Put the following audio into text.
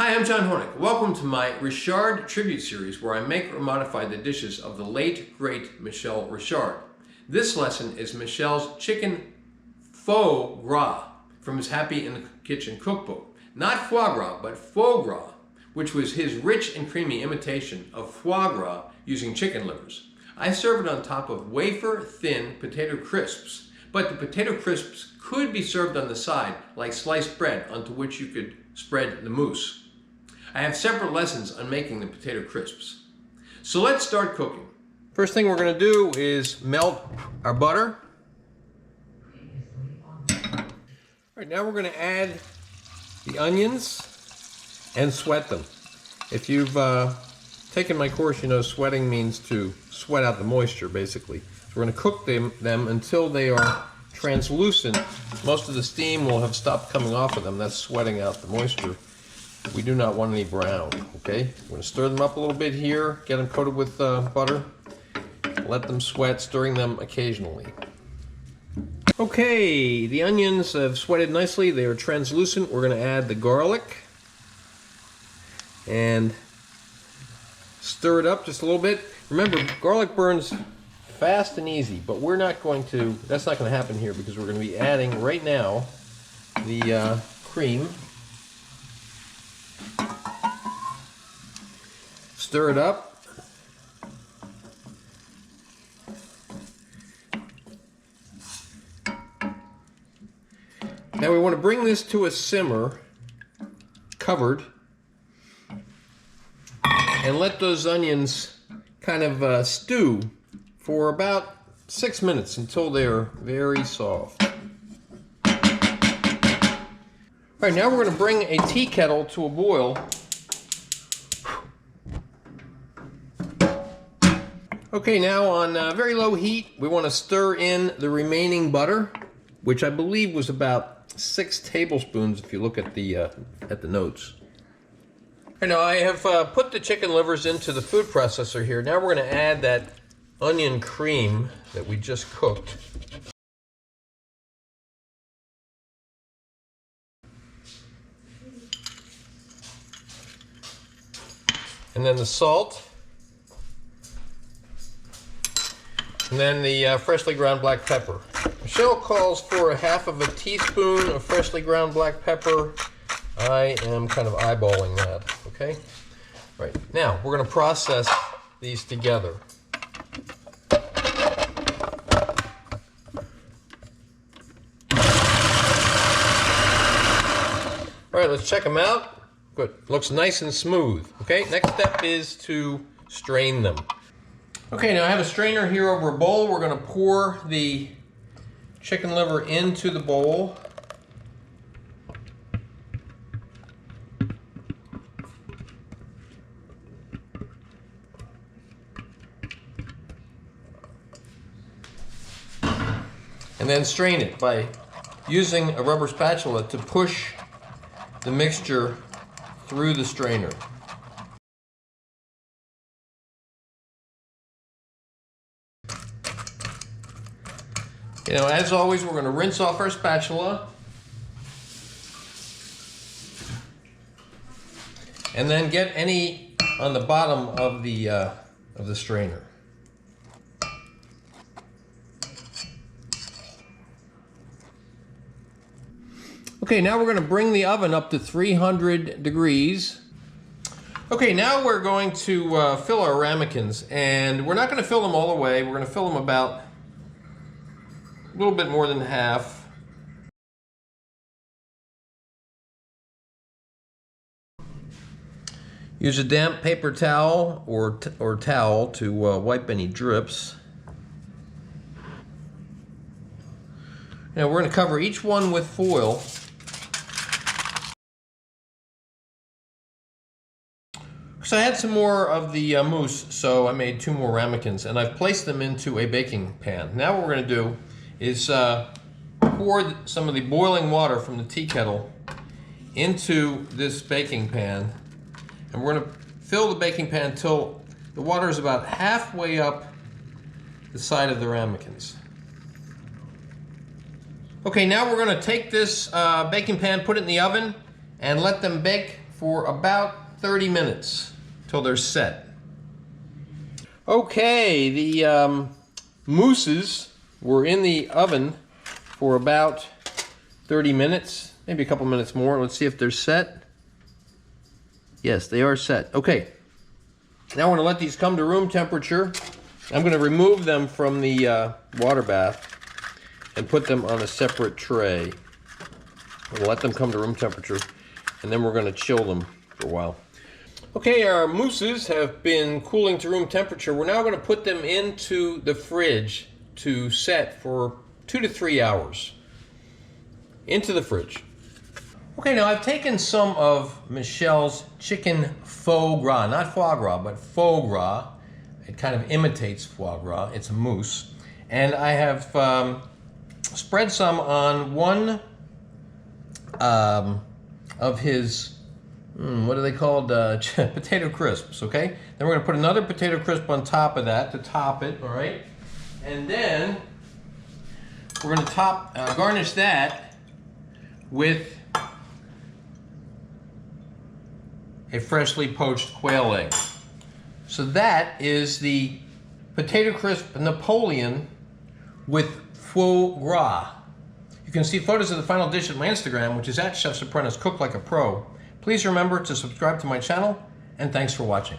Hi, I'm John Hornick. Welcome to my Richard tribute series where I make or modify the dishes of the late, great Michel Richard. This lesson is Michel's chicken Faux Gras from his Happy in the Kitchen cookbook. Not foie gras, but faux gras, which was his rich and creamy imitation of foie gras using chicken livers. I serve it on top of wafer-thin potato crisps, but the potato crisps could be served on the side like sliced bread onto which you could spread the mousse. I have separate lessons on making the potato crisps. So let's start cooking. First thing we're going to do is melt our butter. All right, now we're going to add the onions and sweat them. If you've taken my course, you know sweating means to sweat out the moisture, basically. So we're going to cook them until they are translucent. Most of the steam will have stopped coming off of them. That's sweating out the moisture. We do not want any brown, okay? We're going to stir them up a little bit here, get them coated with butter, let them sweat, stirring them occasionally. Okay, the onions have sweated nicely. They are translucent. We're going to add the garlic and stir it up just a little bit. Remember, garlic burns fast and easy, but we're not going to, that's not going to happen here because we're going to be adding right now the cream. Stir it up. Now we want to bring this to a simmer, covered, and let those onions kind of stew for about 6 minutes until they're very soft. All right, now we're going to bring a tea kettle to a boil. Okay, now on very low heat, we want to stir in the remaining butter, which I believe was about 6 tablespoons if you look at the notes. Right, now I have put the chicken livers into the food processor here. Now we're going to add that onion cream that we just cooked. And then the salt. And then the freshly ground black pepper. Michel calls for 1/2 teaspoon of freshly ground black pepper. I am kind of eyeballing that, okay? Right, now we're going to process these together. All right, let's check them out. Good, looks nice and smooth. Okay, next step is to strain them. Okay, now I have a strainer here over a bowl. We're going to pour the chicken liver into the bowl. And then strain it by using a rubber spatula to push the mixture through the strainer. You know, as always, we're going to rinse off our spatula and then get any on the bottom of the strainer. Okay, now we're going to bring the oven up to 300 degrees. Okay, now we're going to fill our ramekins, and we're not going to fill them all the way. We're going to fill them about a little bit more than half. Use a damp paper towel or towel to wipe any drips. Now we're going to cover each one with foil. So I had some more of the mousse, so I made 2 more ramekins, and I've placed them into a baking pan. Now what we're going to do is pour some of the boiling water from the tea kettle into this baking pan, and we're going to fill the baking pan until the water is about halfway up the side of the ramekins. Okay, now we're going to take this baking pan, put it in the oven, and let them bake for about 30 minutes till they're set. Okay, the mousses were in the oven for about 30 minutes, maybe a couple minutes more. Let's see if they're set. Yes, they are set. Okay, now we're going to let these come to room temperature. I'm going to remove them from the water bath and put them on a separate tray. We'll let them come to room temperature, and then we're going to chill them for a while. Okay, our mousses have been cooling to room temperature. We're now going to put them into the fridge to set for 2 to 3 hours. Into the fridge. Okay, now I've taken some of Michel's chicken faux gras, not foie gras, but faux gras. It kind of imitates foie gras. It's a mousse. And I have spread some on one of his, what are they called? Potato crisps, okay? Then we're gonna put another potato crisp on top of that to top it, all right? And then we're gonna garnish that with a freshly poached quail egg. So that is the potato crisp Napoleon with foie gras. You can see photos of the final dish at my Instagram, which is at Chef's Apprentice, Cook Like a Pro. Please remember to subscribe to my channel, and thanks for watching.